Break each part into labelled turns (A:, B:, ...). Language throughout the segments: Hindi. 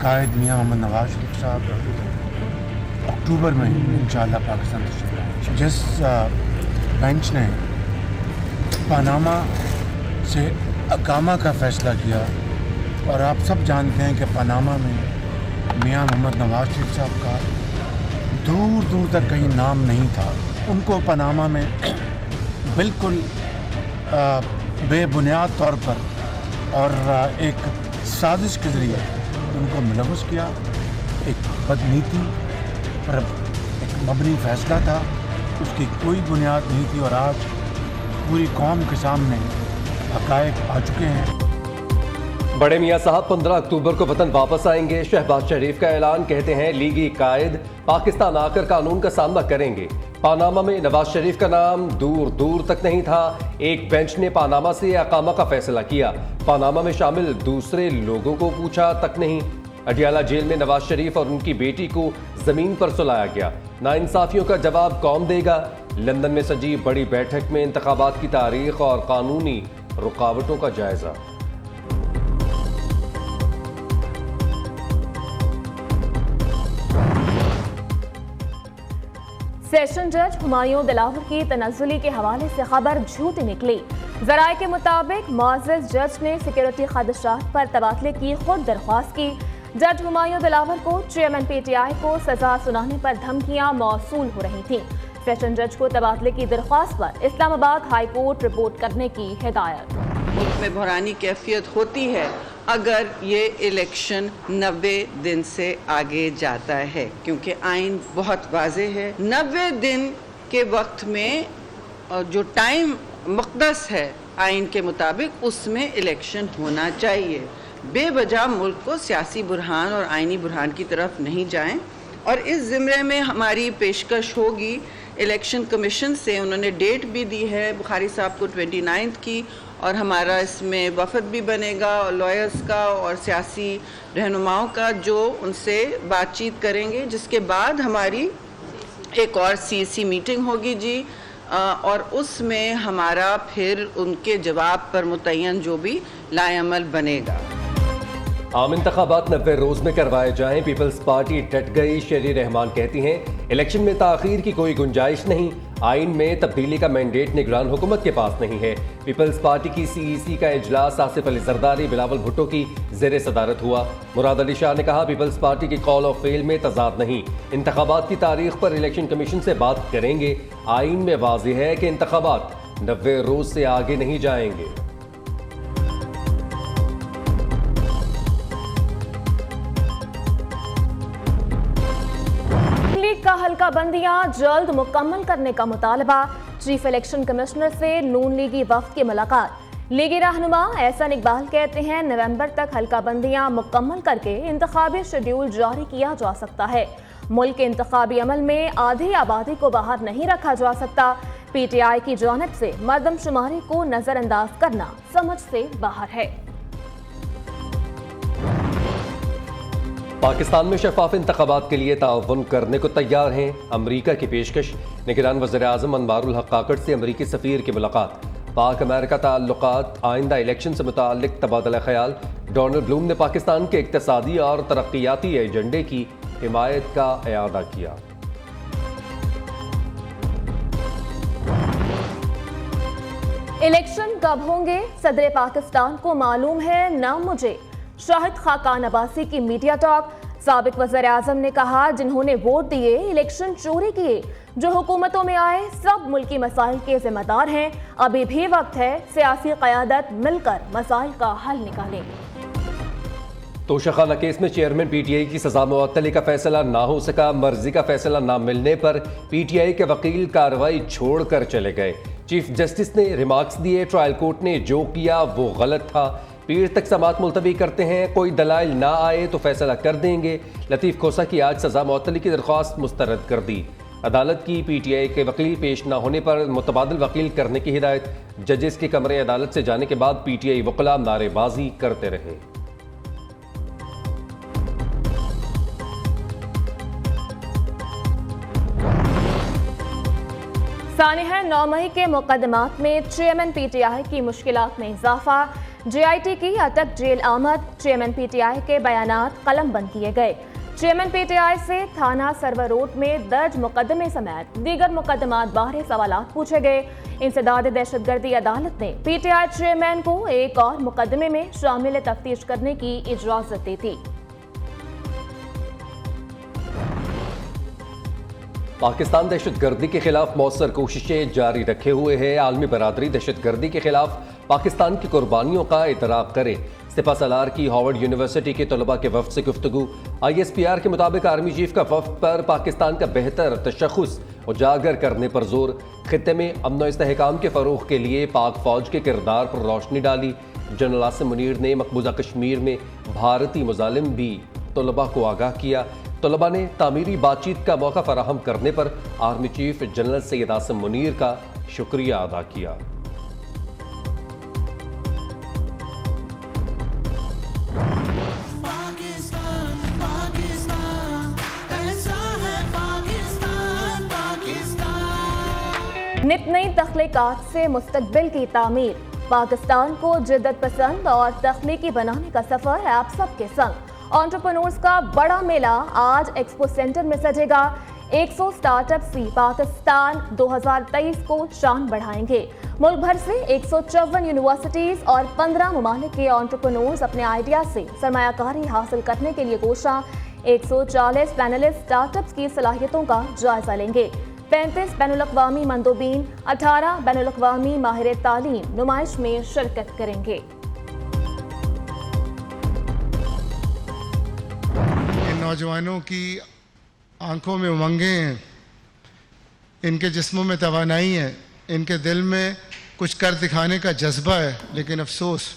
A: कायद मियां मोहम्मद नवाज शरीफ साहब अक्टूबर में इंशाअल्लाह पाकिस्तान तशरीफ लाएंगे। जिस बेंच ने पनामा से अकामा का फ़ैसला किया, और आप सब जानते हैं कि पनामा में मियां मोहम्मद नवाज शरीफ साहब का दूर दूर तक कहीं नाम नहीं था। उनको पनामा में बिल्कुल बेबुनियाद तौर पर और एक साजिश के ज़रिए उनको मुलव्वस किया। एक बदनीति पर एक मबनी फ़ैसला था, उसकी कोई बुनियाद नहीं थी, और आज पूरी कौम के सामने हक़ाइक़ आ चुके हैं।
B: बड़े मियाँ साहब 15 अक्टूबर को वतन वापस आएंगे। शहबाज शरीफ का ऐलान। कहते हैं लीगी कायद पाकिस्तान आकर कानून का सामना करेंगे। पानामा में नवाज शरीफ का नाम दूर दूर तक नहीं था। एक बेंच ने पानामा से अकामा का फैसला किया। पानामा में शामिल दूसरे लोगों को पूछा तक नहीं। अडियाला जेल में नवाज शरीफ और उनकी बेटी को जमीन पर सुलाया गया। नाइंसाफियों का जवाब कौन देगा? लंदन में सजी बड़ी बैठक में इंतखाबात की तारीख और कानूनी रुकावटों का जायजा।
C: सेशन जज हुमायूं दिलावर की तनज़्ज़ुली के हवाले से खबर झूठी निकली। ज़राए के मुताबिक मुअज़्ज़ज़ जज ने सिक्योरिटी खदशात पर तबादले की खुद दरख्वास्त की। जज हुमायूं दिलावर को चेयरमैन PTI को सजा सुनाने पर धमकियां मौसूल हो रही थीं। सेशन जज को तबादले की दरख्वास्त पर इस्लामाबाद हाई कोर्ट रिपोर्ट करने की हिदायत।
D: मुल्क में बहरानी कैफियत होती है अगर ये इलेक्शन 90 दिन से आगे जाता है, क्योंकि आइन बहुत वाज़ेह है। 90 दिन के वक्त में जो टाइम मुक़द्दस है आइन के मुताबिक, उसमें इलेक्शन होना चाहिए। बेवजह मुल्क को सियासी बुरहान और आइनी बुरहान की तरफ नहीं जाएं। और इस ज़िम्मे में हमारी पेशकश होगी इलेक्शन कमीशन से। उन्होंने डेट भी दी है बुखारी साहब को 29 की, और हमारा इसमें वफद भी बनेगा और लॉयर्स का और सियासी रहनुमाओं का, जो उनसे बातचीत करेंगे, जिसके बाद हमारी एक और CEC मीटिंग होगी जी, और उसमें हमारा फिर उनके जवाब पर मुतय्यन जो भी लाएअमल बनेगा।
B: आम इंतखाबात 90 रोज में करवाए जाएं। पीपल्स पार्टी डट गई। शेरी रहमान कहती हैं इलेक्शन में ताखीर की कोई गुंजाइश नहीं। आइन में तब्दीली का मैंडेट निगरान हुकूमत के पास नहीं है। पीपल्स पार्टी की CEC का इजलास आसिफ अली जरदारी बिलावल भुट्टो की ज़ेर सदारत हुआ। मुराद अली शाह ने कहा पीपल्स पार्टी की कॉल ऑफ फेल में तजाद नहीं। इंतखाबात की तारीख पर इलेक्शन कमीशन से बात करेंगे। आइन में वाज़ेह है कि इंतखाबात 90 रोज से आगे नहीं जाएंगे।
C: का हल्का बंदियां जल्द मुकम्मल करने का मुतालबा। चीफ इलेक्शन कमिश्नर से नून लीगी वफ्द की मुलाकात। लीगी रहनुमा एहसान इकबाल कहते हैं नवंबर तक हल्का बंदियां मुकम्मल करके इंतखाबी शेड्यूल जारी किया जा सकता है। मुल्क के इंतखाबी अमल में आधी आबादी को बाहर नहीं रखा जा सकता। PTI की जानिब से मर्दमशुमारी को नजरअंदाज करना समझ से बाहर है।
B: पाकिस्तान में शफाफ इंतखाबात के लिए ताउन करने को तैयार हैं अमरीका की पेशकश। निगरान वज़ीर-ए-आज़म अनवारुल हक काकड़ से अमरीकी सफ़ीर की मुलाकात। पाक अमेरिका ताल्लुकात, आइंदा इलेक्शन से मुताल्लिक तबादला ख्याल। डोनाल्ड ब्लूम ने पाकिस्तान के इक़्तिसादी और तरक्याती एजेंडे की हिमायत का इआदा किया।
C: इलेक्शन कब होंगे सदर पाकिस्तान को मालूम है ना मुझे। शाहिद खाकान अब्बासी की मीडिया टॉक। साबिक वज़ीर-ए-आज़म ने कहा जिन्होंने वोट दिए इलेक्शन चोरी किए, जो हुकूमतों में आए सब मुल्की मसाइल के जिम्मेदार हैं। अभी भी वक्त है सियासी क़यादत मिलकर मसाइल का हल निकालें।
B: तोशाखाना केस में चेयरमैन PTI की सजा मुअत्तली का फैसला ना हो सका। मर्जी का फैसला ना मिलने पर PTI के वकील कार्रवाई छोड़कर चले गए। चीफ जस्टिस ने रिमार्क्स दिए ट्रायल कोर्ट ने जो किया वो गलत था। पीर तक समात मुलतवी करते हैं, कोई दलाइल ना आए तो फैसला कर देंगे। लतीफ़ खोसा की आज सजा मुअत्तली की दरख्वास्त मुस्तरद कर दी। अदालत की PTI के वकील पेश न होने पर मुतबादिल वकील करने की हिदायत। जजेस के कमरे अदालत से जाने के बाद PTI वकला नारेबाजी करते रहे।
C: सानी है 9 मई के मुकदमात में चेयरमैन पीटीआई की मुश्किलात में इजाफा। जेआईटी की अटक जेल आमद, चेयरमैन पीटीआई के बयानात कलम बंद किए गए। चेयरमैन पीटीआई से थाना सर्वर रोड में दर्ज मुकदमे समेत दीगर मुकदमात बारे सवालात पूछे गए। इंसदाद दहशतगर्दी अदालत ने पीटीआई चेयरमैन को एक और मुकदमे में शामिल तफ्तीश करने की इजाजत दी थी।
B: पाकिस्तान दहशतगर्दी के खिलाफ मौसर कोशिशें जारी रखे हुए है। आलमी बरादरी दहशतगर्दी के खिलाफ पाकिस्तान की कुर्बानियों का इतराफ करे। सिपा सलार की हार्वर्ड यूनिवर्सिटी के तलबा के वफ्द से गुफ्तगू। ISPR के मुताबिक आर्मी चीफ का वफ्द पर पाकिस्तान का बेहतर तशख़्ख़ुस उजागर करने पर जोर। खित्ते में अमन व इस्तेहकाम के फ़रोग़ के लिए पाक फ़ौज के किरदार पर रोशनी डाली। जनरल आसिम मुनीर ने मकबूजा कश्मीर में भारतीय मुजालिम भी तलबा को आगाह किया। तलबा ने तामीरी बातचीत का मौका फराहम करने पर army chief general Syed Asim Munir का शुक्रिया अदा किया।
C: नित नई तख्लीकात से मुस्तकबिल की तामीर, पाकिस्तान को जिद्दत पसंद और तख्लीकी बनाने का सफर आप सबके संग। एंटरप्रेन्योर्स का बड़ा मेला आज एक्सपो सेंटर में सजेगा। 100 स्टार्टअप्स भी पाकिस्तान 2023 को शान बढ़ाएंगे। मुल्क भर से 154 यूनिवर्सिटीज और 15 ममालिक के एंटरप्रेन्योर्स अपने आइडिया से सरमायाकारी हासिल करने के लिए कोशा। 140 पैनलिस्ट स्टार्टअप्स की सलाहियतों का जायजा लेंगे। 35 बैनुल-अक़वामी मंदोबीन, 18 बैनुल-अक़वामी माहिर तालीम नुमाइश में शिरकत करेंगे।
E: नौजवानों की आंखों में उमंगें हैं, इनके जिस्मों में तवानाई है, इनके दिल में कुछ कर दिखाने का जज्बा है। लेकिन अफसोस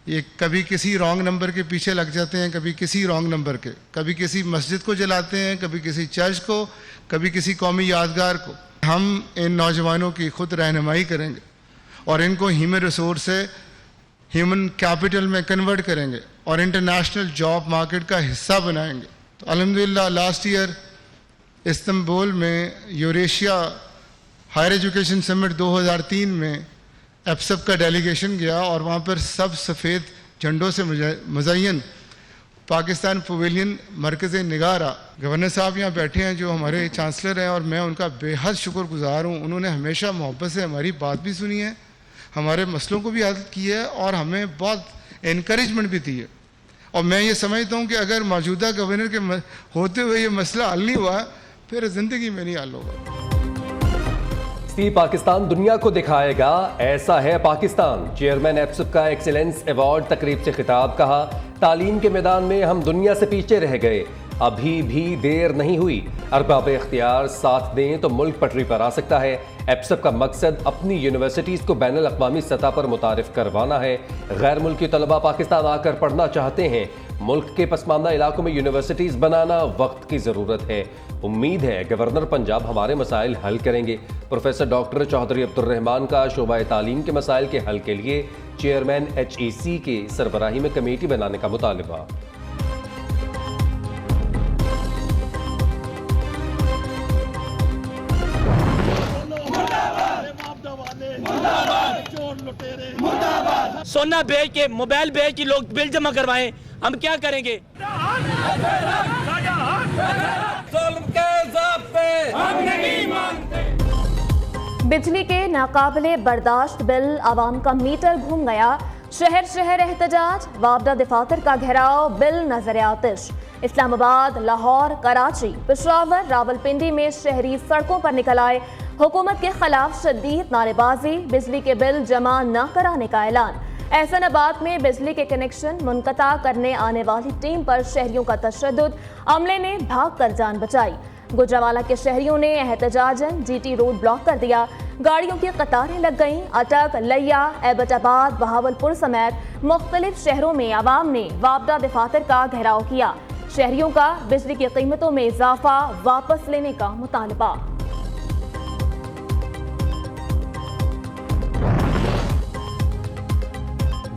E: ये कभी किसी रॉन्ग नंबर के पीछे लग जाते हैं, कभी किसी रॉन्ग नंबर के, कभी किसी मस्जिद को जलाते हैं, कभी किसी चर्च को, कभी किसी कौमी यादगार को। हम इन नौजवानों की खुद रहनुमाई करेंगे और इनको ह्यूमन रिसोर्स से ह्यूमन कैपिटल में कन्वर्ट करेंगे और इंटरनेशनल जॉब मार्केट का हिस्सा बनाएंगे। तो अल्हम्दुलिल्लाह लास्ट ईयर इस्तांबुल में यूरेशिया हायर एजुकेशन समिट 2003 में एप्सप का डेलीगेशन गया और वहाँ पर सब सफ़ेद झंडों से मुज़य्यन पाकिस्तान पवेलियन मरकज़ निगारा। गवर्नर साहब यहाँ बैठे हैं जो हमारे चांसलर हैं और मैं उनका बेहद शुक्रगुजार हूँ। उन्होंने हमेशा मोहब्बत से हमारी बात भी सुनी है, हमारे मसलों को भी हल किया है और हमें बहुत इनकरेजमेंट भी दी है। और मैं ये समझता हूँ कि अगर मौजूदा गवर्नर के होते हुए ये मसला हल नहीं हुआ फिर ज़िंदगी में नहीं हल होगा।
B: पाकिस्तान दुनिया को दिखाएगा, ऐसा है पाकिस्तान। चेयरमैन एप्सप का एक्सीलेंस अवार्ड तकरीब से खिताब। कहा, तालीम के मैदान में हम दुनिया से पीछे रह गए, अभी भी देर नहीं हुई। अरबाब इख्तियार साथ दें तो मुल्क पटरी पर आ सकता है। एप्सप का मकसद अपनी यूनिवर्सिटीज़ को बैनुल अक़वामी सतह पर मुतारिफ करवाना है। गैर मुल्की तलबा पाकिस्तान आकर पढ़ना चाहते हैं। मुल्क के पसमानदा इलाकों में यूनिवर्सिटीज़ बनाना वक्त की ज़रूरत है। उम्मीद है गवर्नर पंजाब हमारे मसाइल हल करेंगे। प्रोफेसर डॉक्टर चौधरी अब्दुर्रहमान का शोबा तालीम के मसाइल के हल के लिए चेयरमैन HEC के सरबराही में कमेटी बनाने का मुतालबा।
F: सोना बेच के मोबाइल बेच के लोग बिल जमा करवाएं, हम क्या करेंगे?
C: बिजली के नाकाबिले बर्दाश्त बिल, आवाम का मीटर घूम गया। शहर शहर एहतजाज, वापडा दफातर का घेराव, बिल नजर आतिश। इस्लामाबाद, लाहौर, कराची, पेशावर, रावलपिंडी में शहरी सड़कों पर निकल आए। हुकूमत के खिलाफ शदीद नारेबाजी, बिजली के बिल जमा न कराने का ऐलान। एहसनाबाद में बिजली के कनेक्शन मुनक़ता करने आने वाली टीम पर शहरियों का तशद्दुद, अमले ने भाग कर जान बचाई। गुजरावाला के शहरियों ने एहतजाजन GT रोड ब्लॉक कर दिया। गाड़ियों की कतारें लग गईं। अटक, लिया, एबटाबाद, बहावलपुर समेत मुख्तलिफ शहरों में आवाम ने वापडा दफातर का घेराव किया। शहरियों का बिजली की कीमतों में इजाफा वापस लेने का मुतालबा।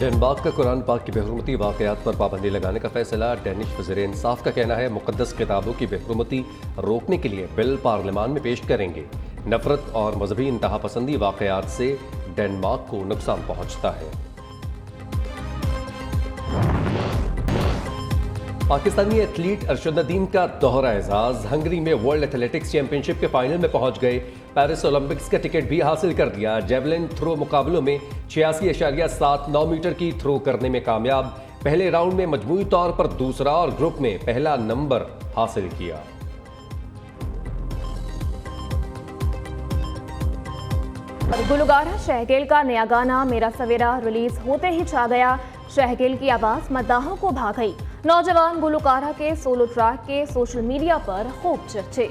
B: डेनमार्क का कुरान पाक की बेहुरमती वाक़यात पर पाबंदी लगाने का फैसला। डेनिश वज़ीर इंसाफ का कहना है मुक़द्दस किताबों की बेहुरमती रोकने के लिए बिल पार्लियामान में पेश करेंगे। नफरत और मजहबी इंतहा पसंदी वाकयात से डेनमार्क को नुकसान पहुंचता है। पाकिस्तानी एथलीट अरशद नदीम का दोहरा एजाज, हंगरी में वर्ल्ड एथलेटिक्स चैंपियनशिप के फाइनल में पहुंच गए, पेरिस ओलंपिक्स का टिकट भी हासिल कर दिया। जेवलिन थ्रो मुकाबलों में 86.79 मीटर की थ्रो करने में कामयाब, पहले राउंड में मजमूई तौर पर दूसरा और ग्रुप में पहला नंबर हासिल किया।
C: गुलगारा शहगेल का नया गाना मेरा सवेरा रिलीज होते ही छा गया। शहगेल की आवाज मद्दाहों को भा गई। नौजवान गुलकारा के सोलो ट्रैक के सोशल मीडिया पर खूब चर्चे।